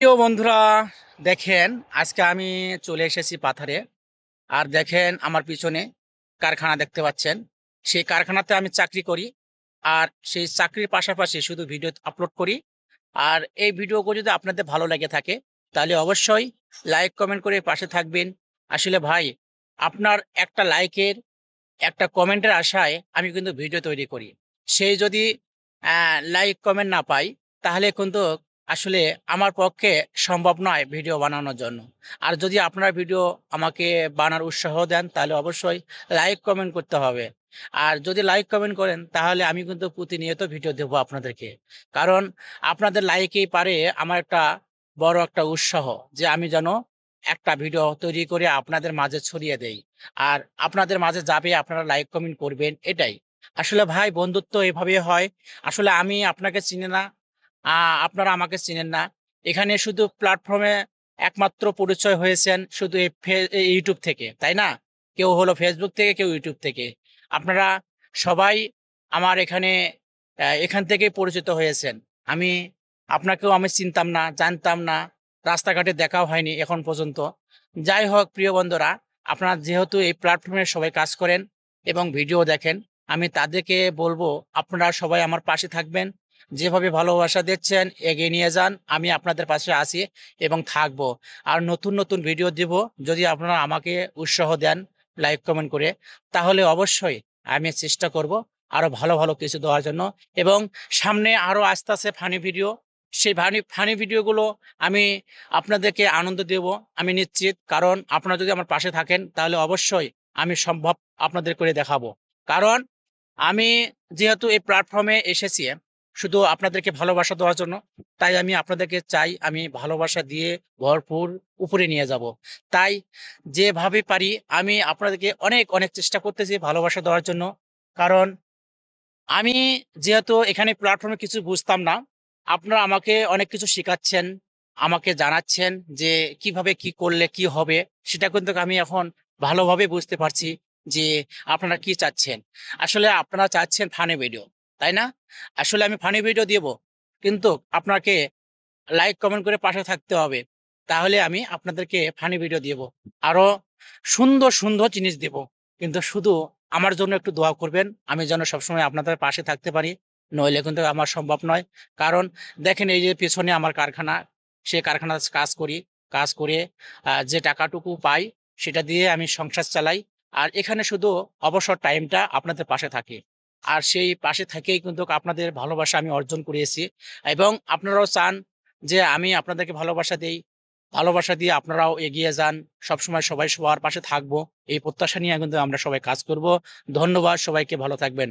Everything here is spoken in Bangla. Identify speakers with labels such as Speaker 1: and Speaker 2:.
Speaker 1: প্রিয় বন্ধুরা, দেখেন আজকে আমি চলে এসেছি পাথারে। আর দেখেন আমার পিছনে কারখানা দেখতে পাচ্ছেন। সেই কারখানাতে আমি চাকরি করি। আর সেই চাকরির পাশাপাশি শুধু ভিডিও আপলোড করি। আর এই ভিডিওগুলো যদি আপনাদের ভালো লেগে থাকে তাহলে অবশ্যই লাইক কমেন্ট করে পাশে থাকবেন। আসলে ভাই, আপনার একটা লাইকের একটা কমেন্টের আশায় আমি কিন্তু ভিডিও তৈরি করি। সেই যদি লাইক কমেন্ট না পাই তাহলে কিন্তু আসলে আমার পক্ষে সম্ভব নয় ভিডিও বানানোর জন্য। আর যদি আপনারা ভিডিও আমাকে বানার উৎসাহ দেন তাহলে অবশ্যই লাইক কমেন্ট করতে হবে। আর যদি লাইক কমেন্ট করেন তাহলে আমি কিন্তু প্রতিনিয়ত ভিডিও দেবো আপনাদেরকে। কারণ আপনাদের লাইকেই পারে আমার একটা বড় একটা উৎসাহ, যে আমি যেন একটা ভিডিও তৈরি করে আপনাদের মাঝে ছড়িয়ে দেই। আর আপনাদের মাঝে যাবে, আপনারা লাইক কমেন্ট করবেন, এটাই। আসলে ভাই, বন্ধুত্ব এভাবে হয়। আসলে আমি আপনাকে চিনি না, আপনারা আমাকে চিনেন না। এখানে শুধু প্ল্যাটফর্মে একমাত্র পরিচয় হয়েছেন শুধু এই ইউটিউব থেকে, তাই না? কেউ হলো ফেসবুক থেকে, কেউ ইউটিউব থেকে। আপনারা সবাই আমার এখান থেকেই পরিচিত হয়েছেন। আমি আপনাকেও আমি চিনতাম না, জানতাম না, রাস্তাঘাটে দেখাও হয়নি এখন পর্যন্ত। যাই হোক প্রিয় বন্ধুরা, আপনারা যেহেতু এই প্ল্যাটফর্মে সবাই কাজ করেন এবং ভিডিও দেখেন, আমি তাদেরকে বলবো আপনারা সবাই আমার পাশে থাকবেন। যেভাবে ভালোবাসা দিচ্ছেন এগিয়ে নিয়ে যান, আমি আপনাদের পাশে আছি এবং থাকবো। আর নতুন নতুন ভিডিও দিব, যদি আপনারা আমাকে উৎসাহ দেন লাইক কমেন্ট করে, তাহলে অবশ্যই আমি চেষ্টা করব আরো ভালো ভালো কিছু দেওয়ার জন্য। এবং সামনে আরো আসতে আছে ফানি ভিডিও। সেই ফানি ফানি ভিডিওগুলো আমি আপনাদেরকে আনন্দ দেব, আমি নিশ্চিত। কারণ আপনারা যদি আমার পাশে থাকেন তাহলে অবশ্যই আমি সম্ভব আপনাদের করে দেখাবো। কারণ আমি যেহেতু এই প্ল্যাটফর্মে এসেছি শুধু আপনাদেরকে ভালোবাসা দেওয়ার জন্য, তাই আমি আপনাদেরকে চাই আমি ভালোবাসা দিয়ে ভরপুর উপরে নিয়ে যাব। তাই যেভাবে পারি আমি আপনাদেরকে অনেক অনেক চেষ্টা করতেছি ভালোবাসা দেওয়ার জন্য। কারণ আমি যেহেতু এখানে প্ল্যাটফর্মে কিছু বুঝতাম না, আপনারা আমাকে অনেক কিছু শেখাচ্ছেন, আমাকে জানাচ্ছেন যে কিভাবে কি করলে কি হবে। সেটা কিন্তু আমি এখন ভালোভাবে বুঝতে পারছি যে আপনারা কি চাচ্ছেন। আসলে আপনারা চাচ্ছেন ফানি ভিডিও, তাই না? আসলে আমি ফানি ভিডিও দিব, কিন্তু আপনাকে লাইক কমেন্ট করে পাশে থাকতে হবে। তাহলে আমি আপনাদেরকে ফানি ভিডিও দিব, আরো সুন্দর সুন্দর জিনিস দেব। কিন্তু শুধু আমার জন্য একটু দোয়া করবেন, আমি যেন সবসময় আপনাদের পাশে থাকতে পারি। নইলে কিন্তু আমার সম্ভব নয়। কারণ দেখেন, এই যে পেছনে আমার কারখানা, সে কারখানা কাজ করি। কাজ করে যে টাকাটুকু পাই সেটা দিয়ে আমি সংসার চালাই। আর এখানে শুধু অবসর টাইমটা আপনাদের পাশে থাকে। আর সেই পাশে থেকেই কিন্তু আপনাদের ভালোবাসা আমি অর্জন করিয়েছি। এবং আপনারাও চান যে আমি আপনাদেরকে ভালোবাসা দেই, ভালোবাসা দিয়ে আপনারাও এগিয়ে যান। সবসময় সবাই সবার পাশে থাকবো, এই প্রত্যাশা নিয়ে কিন্তু আমরা সবাই কাজ করব। ধন্যবাদ, সবাইকে ভালো থাকবেন।